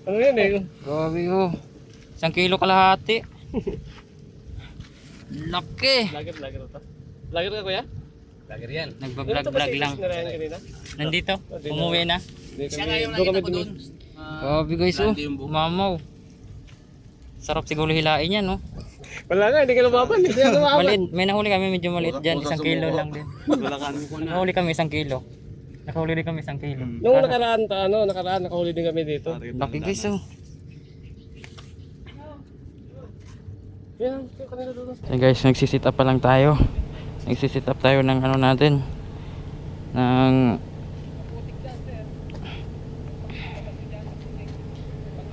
Ano yan eh? Grabe oh. 1 kilo kalahati. Laki. Lager ito. Lager ka kuya? Lager yan. Nagbablog lang. Kanina? Nandito. Umuwi na. Siya nga yung Doon kami nakita ko doon. Grabe guys oh. Mamaw. Sarap siguro hilain yan no. Wala na, hindi ka lumaban. Hindi ka lumaban. Maliit. May nahuli kami medyo maliit dyan. 1 kilo lang din. Wala kami ko na. Nahuli kami 1 kilo. Nakahuli din kami 1 kilo. Nung nakaraan, nakahuli din kami dito. Laki guys oh. Yan, kanina doon. So guys, nagsisit up pa lang tayo. Nagsisit up tayo ng ano natin.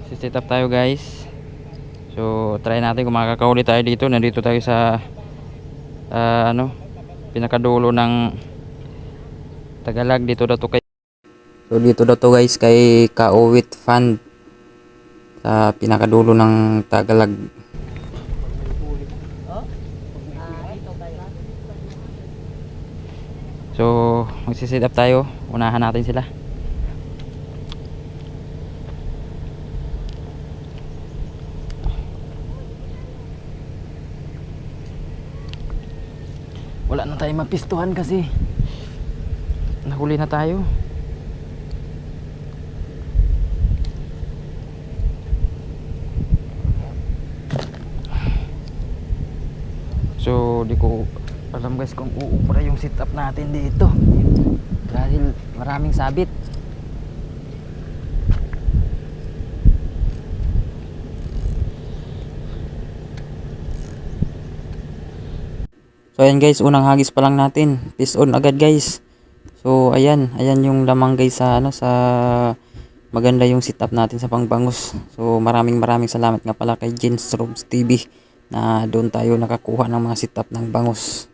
Sisit up tayo guys. So try natin kung makakahuli tayo dito. Nandito tayo sa pinakadulo ng Tagalog. Dito daw to kay guys kay Kauwit Fund sa pinakadulo ng Tagalog. So magsisit up tayo. Unahan natin sila. Wala na tayong mapistuhan kasi nahuli na tayo. So di ko alam guys kung uubra yung sit up natin dito dahil maraming sabit. So ayan guys, unang hagis pa lang natin. Fish on agad guys. So ayan yung lamang guys sa sa maganda yung sit up natin sa pangbangus. So maraming salamat nga pala kay Jens Robs TV na doon tayo nakakuha ng mga sit up ng bangus.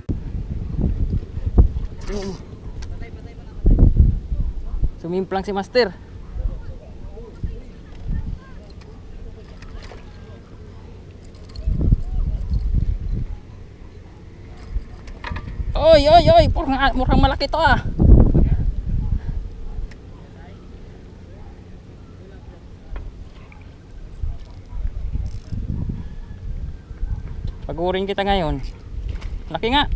Sumimplang si Master. Oy, murang malaki to ah. Pagurin kita ngayon. Laki nga.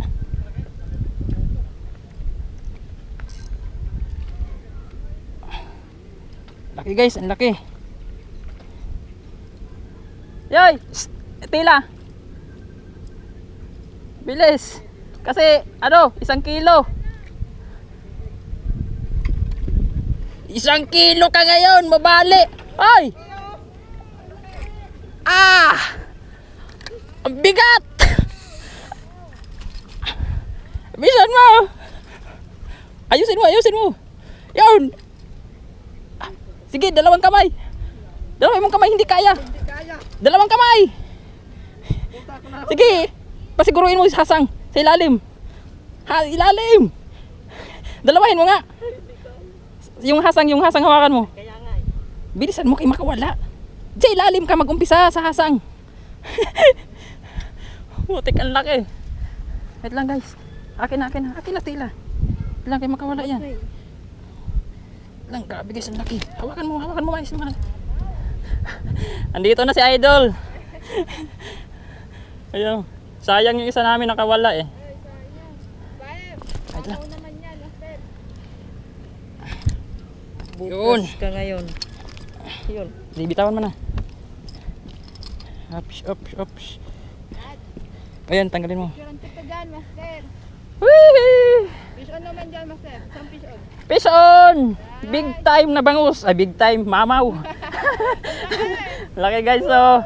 Laki guys, ang laki. Yoy! Tila. Bilis. Kasi 1 kilo. 1 kilo ka ngayon, mabali. Ay! Ang bigat! Bisan mo! Ayusin mo! Yun! Sige, 2 kamay! 2 mong kamay, hindi kaya! 2 kamay! Sige! Pasiguruin mo sa hasang! Sa ilalim! Ilalim! 2 mo nga! Yung hasang hawakan mo! Bilisan mo kay makawala! Sa ilalim ka mag-umpisa sa hasang! Butik ang laki. Wait lang guys. Akin na tila. Lang kayo makawala yan. Lang, grabe guys, ang laki. Hawakan mo mais naman. Andito na si Idol. Ayun. Sayang yung isa namin nakawala eh. Wait lang. Bukas ka ngayon. Yun. Bibitawan mo na. Ups. Ayan, tanggalin mo. Pirantik ka dyan, Master. Whee! Fish on naman dyan, Master. Saan fish on? Fish on! Big time na bangus. Ay, big time. Mamaw. Laki guys, oh.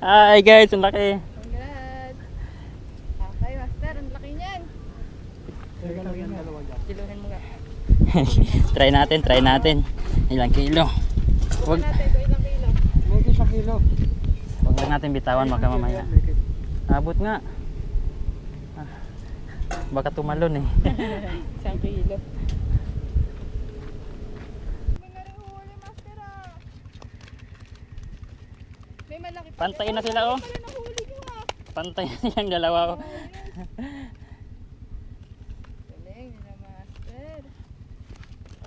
Hi guys, ang laki. Congrats. Okay, Master. Ang laki niyan. Kiluhin mo nga. Try natin. Ilang kilo. Wag Ilang kilo? Wag lang natin bitawan baka mamaya. Abot nga. Baka tumalon eh. 1 kilo. May malaki pa. Pantay na sila oh. Pantay na silang dalawa oh. Galing nila, Master.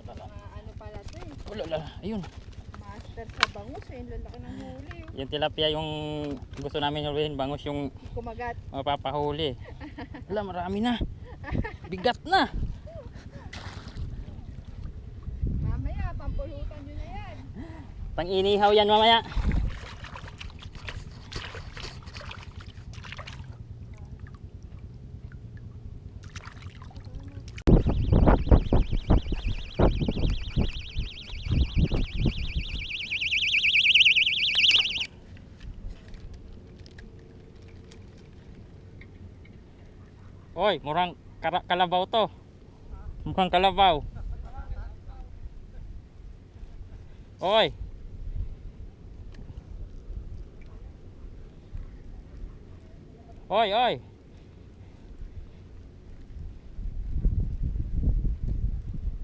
Ano pala to eh. Wala. Ayun. Master. Master sa bangus eh. Ang lalaki ng huli. Oh. Yung tilapia yung gusto namin hulihin, bangus yung Kumagat. mapapahuli. Wala, marami na. Bigat na. Mamaya, pampulutan nyo na yan. Pang-inihaw yan mamaya. Oy, murang kalabaw to. Mukhang kalabaw. Oy. Oy, oy.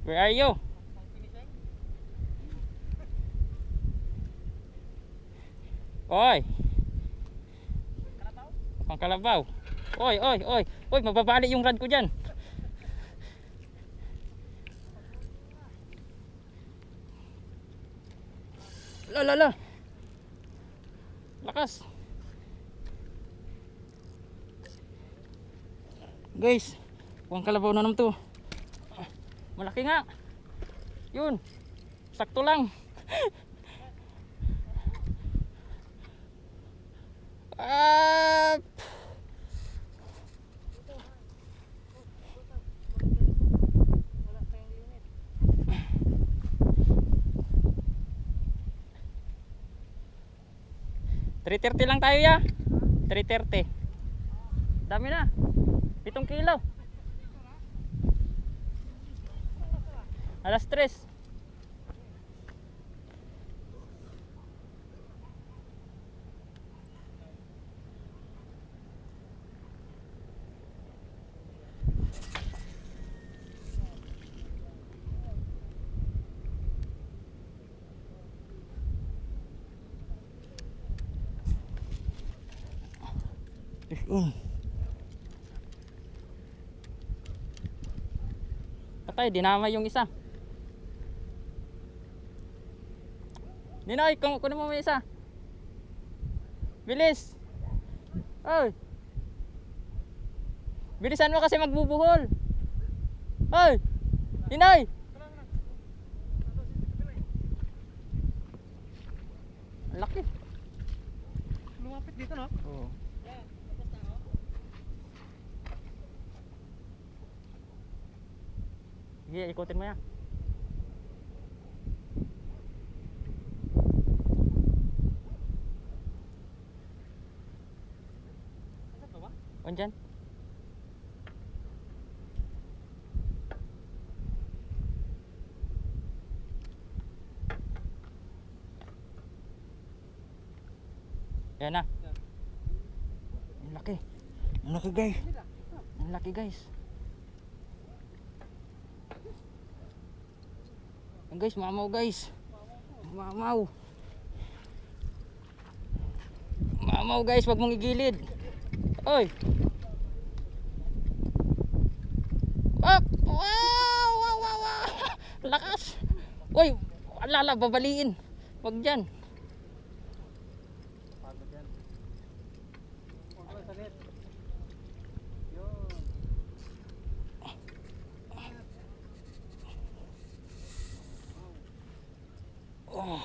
Where are you? Oy. Mukhang kalabaw. Oy, oy, oy. Oy, mababali yung rod ko dyan. La. Lakas. Guys, mukhang kalabaw na naman to. Malaki nga. Yun. Sakto lang. Ah! 330 lang tayo ya. 330. Dami na. 7 kilo. Alas 3. Patay, dinamay yung isa. Ninoy, kunin mo isa. Bilis. Oy. Bilisan mo kasi magbubuhol. Oy. Ninoy. Ang laki. Lumapit dito no? Oo. Sige, ikutin mo yan. On dyan. Yan na. Ang laki. Ang laki guys. Ang laki guys. Guys, mamaw guys. Mamaw. Mamaw guys, wag mong igilid. Oy. Up. Wow. Lakas. Oy, alala babaliin. Wag diyan. Oh.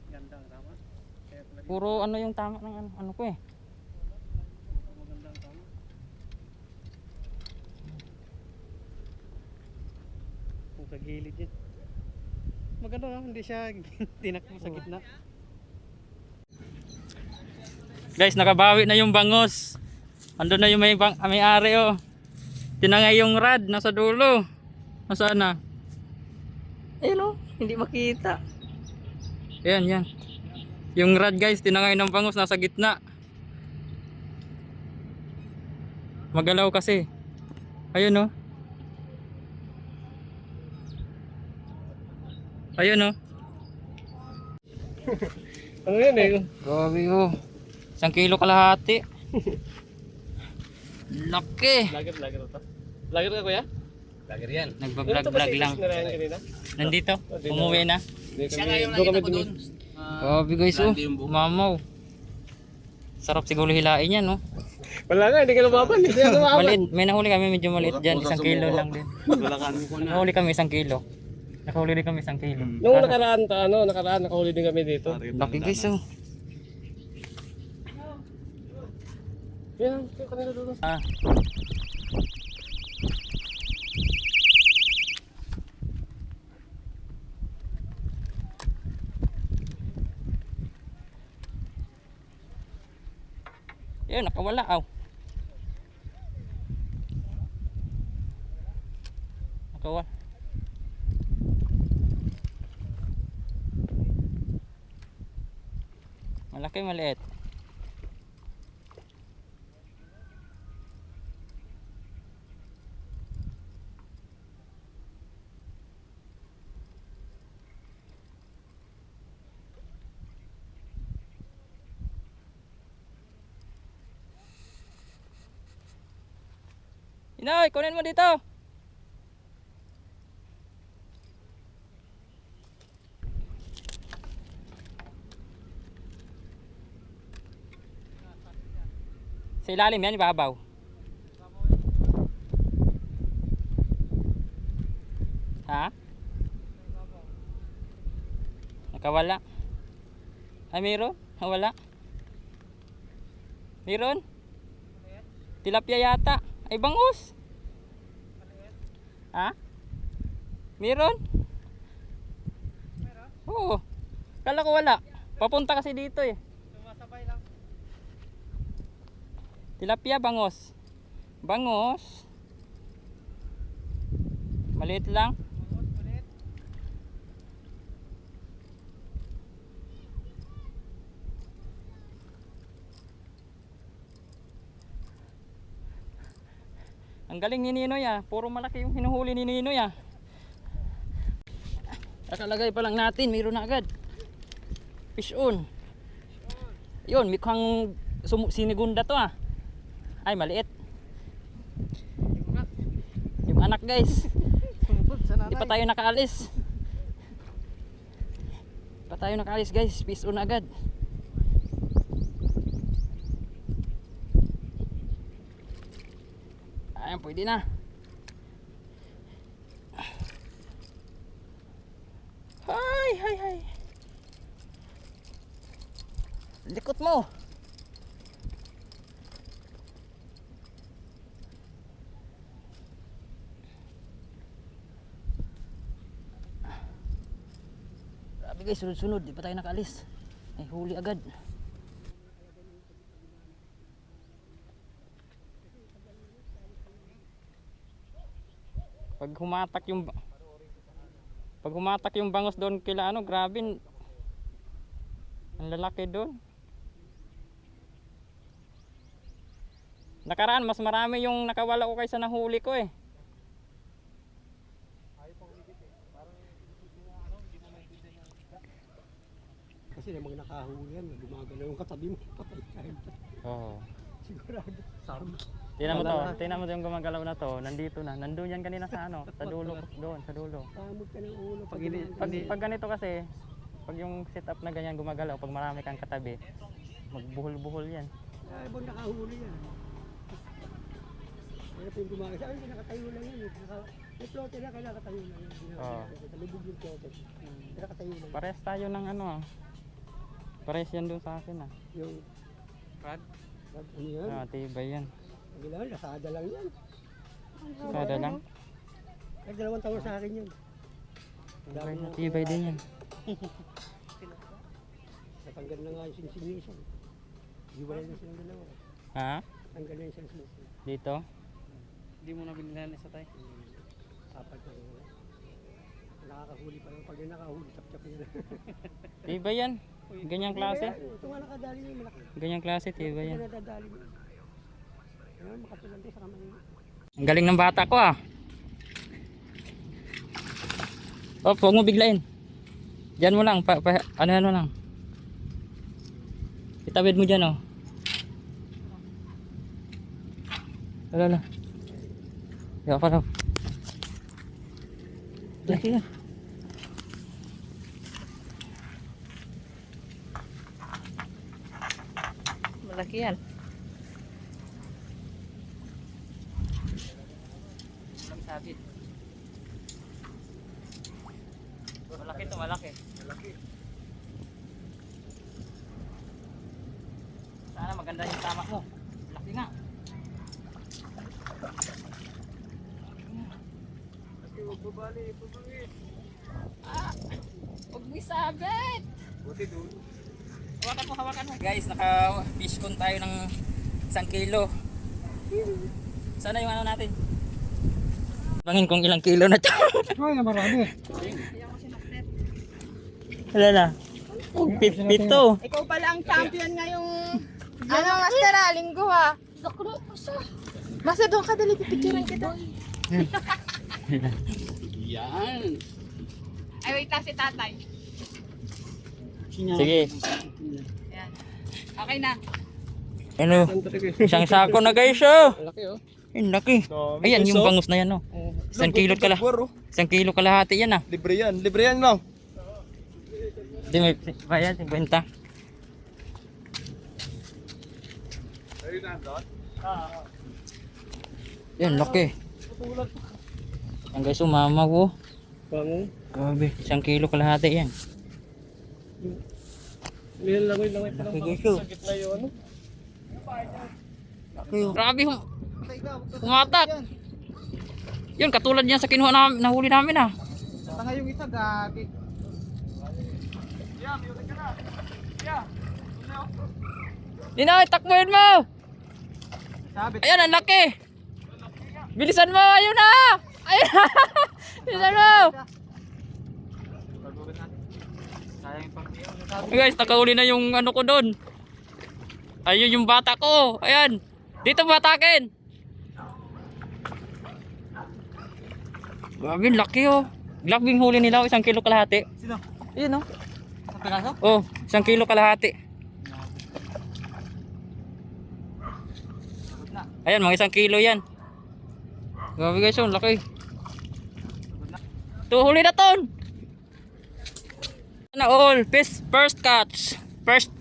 Gandang tama. Puro ano yung tama ng ano ko eh. Magandang tama. Kung sa gilid yan. Maganda no? Hindi siya tinakbo sa gitna. Guys, nakabawi na yung bangos. Andun na yung may-ari oh. Tinangay yung rod nasa dulo. Nasaan na? Ayun oh, hindi makita. Yan. Yung rod guys, tinangay ng bangos nasa gitna. Magalaw kasi. Ayun oh. Ayun oh. Ano yan eh? Grabe oh. 1 kilo kalahati. Laki. Lager to. Lager ka kuya? Lager yan. Nagbablog lang. Kanina? Nandito, Dito. umuwi na. Siya nga yung nakita ko doon. Grabe guys, oh. Grande yung buhok. Mamaw. Sarap siguro hilain yan, no? Wala nga, hindi ka lumaban. Hindi ka lumaban. Maliit, may nahuli kami medyo maliit dyan, 1 kilo lang din. Bulakan ko na. Nahuli kami 1 kilo. Nakahuli din kami 1 kilo. Nung nakaraan, nakahuli din kami dito. Laki guys, oh. Yan, kanina doon. Ah. Yun, nakawala, aw. Nakawala. Malaki, maliit. Inoy, kunin mo dito. Sa ilalim yan, ibabaw. Ha? Nakawala. Ay, meron? Nawala. Meron? Tilapia yata. Ay, bangus. Ha? Meron? Oo. Kala ko wala. Papunta kasi dito eh. Sumasabay lang. Tilapia, bangus. Bangus. Maliit lang. Ang galing ni Ninoy ah. Puro malaki yung hinuhuli ni Ninoy ah. Kakalagay pa lang natin, mayroon na agad. Fish on. Yun, mukhang sinigunda to ah. Ay, maliit. Yung anak guys. Sumbot sa Di pa tayo nakaalis. Di pa tayo nakaalis guys. Fish on agad. Ayan, pwede na. Hay, hay, hay. Likot mo. Grabe guys, sunod-sunod. Di pa tayo nakaalis. Ay, huli agad. Pag humatak yung bangos doon kila ano, grabe. Ang lalaki doon. Nakaraan mas marami yung nakawala ko kaysa nahuli ko eh. Kasi namang nakahuli yan, gumagalaw yung katabi mo. Patay ka rin. Oo. Sigurado. Sarap. Tingnan mo yung gumagalaw na to, nandito na. Nandun yan kanina sa ano, sa dulo doon, sa dulo. Samod ka ng ulo. Pag ganito kasi, pag yung setup na ganyan gumagalaw, pag marami kang katabi, magbuhol-buhol yan. Ay, ibang nakahuli yan. Kaya po yung gumagalaw. Ay, nakatayo lang yan. May flote na, kaya nakatayo lang yan. Oo. Talubog yung flote. Nakatayo lang. Pares tayo ng ano ah. Pares yan doon sa akin ah. Yung, Brad. ano yan? Ah, tibay yan. Kailangan, lasada lang yan. Sada lang. Kahit 2 taon sa akin yan. Tibay din yan. Natanggal na nga yung sinisinisan. Iwalay na silang dalawa. Ha? Tanggal na yung sinisinisan. Dito? Hindi mo na binilan isa tayo. Apat na rin. Nakakahuli pa lang. Pag yung nakahuli, chap-chap nila. Tibay yan. Ganyang klase. Ito nga nakadali yung malaki. Ganyang klase, tibay yan. Ito nadadali mo. Ayan, makatulan to sa kamay. Ang galing ng bata ko ah. Oh, huwag mo biglain. Diyan mo lang, ano lang. Itawid mo dyan oh. Wala. Yaw pa daw. Laki yan. Laki yan. Walang sabit. Malaki to, malaki. Sana maganda yung tama mo. Laki nga. Huwag mo isabit. Hawakan mo. Guys, naka-fish con tayo ng 1 kilo. Sana yung ano natin. Bangin kung ilang kilo na to. Ay, na marami. Wala na. Pito. Ikaw pala ang champion ngayong ano, master linggo ha. Sakro, Masa doon ka dali pipicturean kita. Yan. Ay, wait si tatay. Sige. Yan. Okay na. Ano? Isang sako na guys oh. Laki oh. Ang laki. Ayan yung bangus na yan oh. 1 kilo kala. 1 kilo kalahati yan ah. Libre yan. Libre yan lang. Hindi may bayad 50. Yan laki. Yan guys umama ko. Bango. Grabe, 1 kilo kalahati yan. Langoy pa Laki guys oh. Sakit na yun, ano? Laki oh. Grabe humatak. Yun katulad niyan sa kinuha namin, nahuli namin ah. Tanga yung isa gagi. Ninoy, takbuhin mo! Sabit. Ayan, ang laki! Bilisan mo! Ayun na! Ayun na! Bilisan mo! Guys, nakauli na yung ano ko doon. Ayun yung bata ko. Ayan. Dito batakin. Grabe, laki oh. Glabing huli nila, 1 kilo kalahati. Sino? Ayun oh. Sa piraso? Oh, 1 kilo kalahati. Ayan, mga 1 kilo yan. Grabe guys, oh, laki. Ito, huli na ton. Na all, first catch. First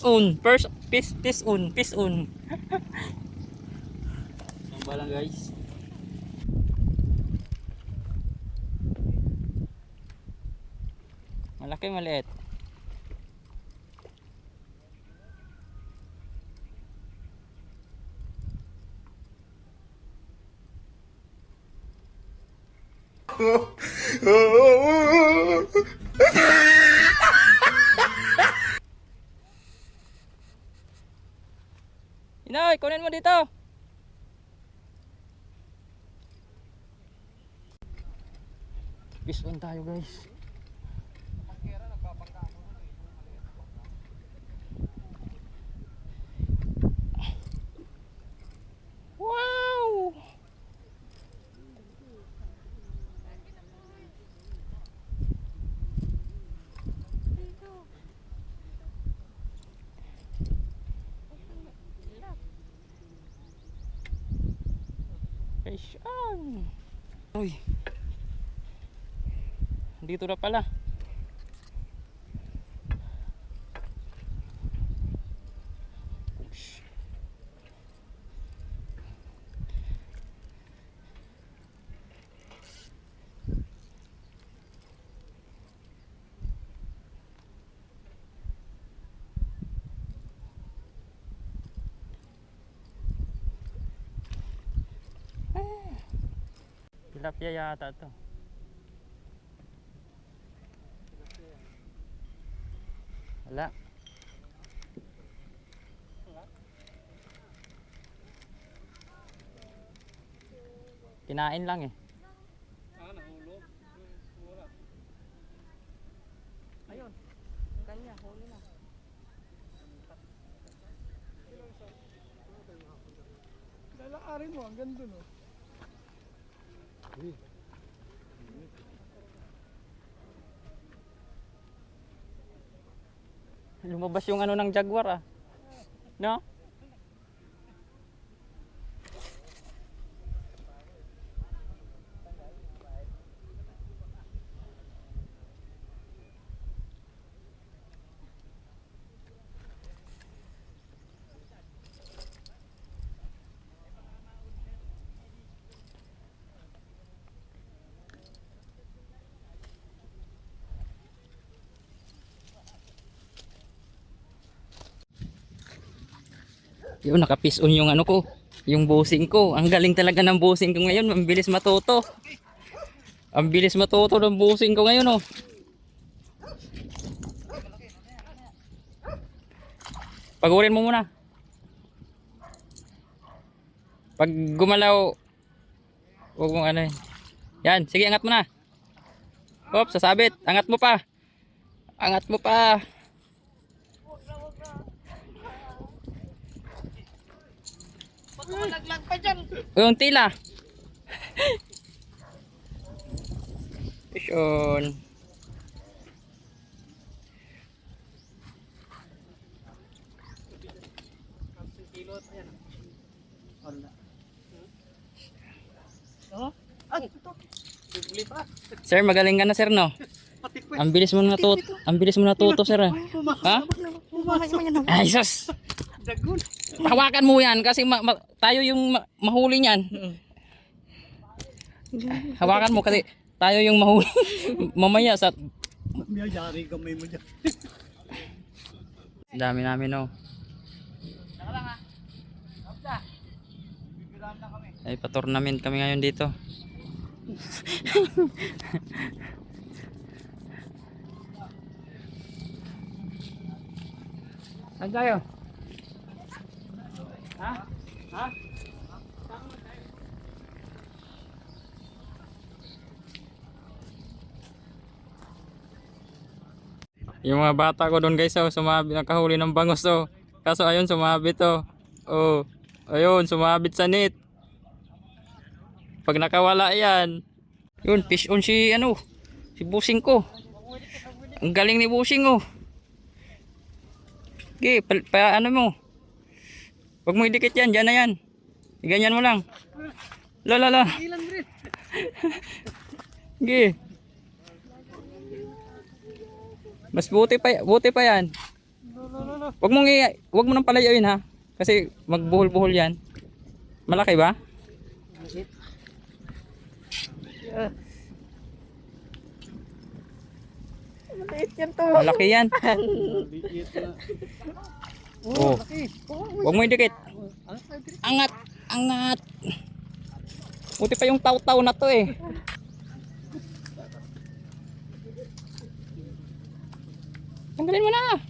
on. Fish on. Samba lang guys. Malaki, maliit. Inoy, kunin mo dito. Fish on tayo guys. Wow! Fish on. Uy. Dito na pala. Tilapia yata to. Wala. Kinain lang eh. Ayun. Kanya, huli na. Lalakarin mo, ang ganda no. Lumabas yung ano ng jaguar ah. No? Yun, nakapis-on yung ano ko. Yung busing ko. Ang galing talaga ng busing ko ngayon. Ang bilis matuto. Ang bilis matuto ng busing ko ngayon, oh. Pagurin mo muna. Pag gumalaw, huwag mong ano. Yan, sige, angat mo na. Hop, sasabit. Angat mo pa. Angat mo pa. Laglag pa dyan. Yung tila. Yun. Sir, magaling ka na sir, no? Ang bilis mo natuto, ang bilis mo natuto sir. Ha? Ay, sus. Hawakan mo yan kasi tayo yung mahuli niyan. Hawakan mo kasi tayo yung mahuli. Mamaya sa May yari kamay mo dyan. dami namin, no. Ay, pa-tournament kami ngayon dito. Saan tayo? Ha? Ha? Yung mga bata ko doon guys, oh, sumabit, nakahuli ng bangos, oh. Kaso ayun, sumabit, oh. Oh, ayun, sumabit sa net. Pag nakawala yan, yun, fish on si, ano, si busing ko. Ang galing ni busing, oh. Okay, ano mo. Huwag mo idikit yan, dyan na yan. Ganyan mo lang. Lala. Okay. Mas buti pa yan. Huwag mo nang palayawin ha. Kasi magbuhol-buhol yan. Malaki ba? Maliit yan to. Malaki yan. Oh. Huwag mo idikit. Angat. Angat. Buti pa yung taw-taw na to eh. Tanggalin mo na.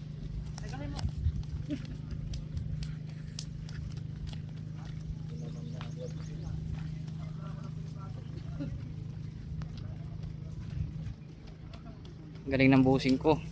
Galing ng busing ko.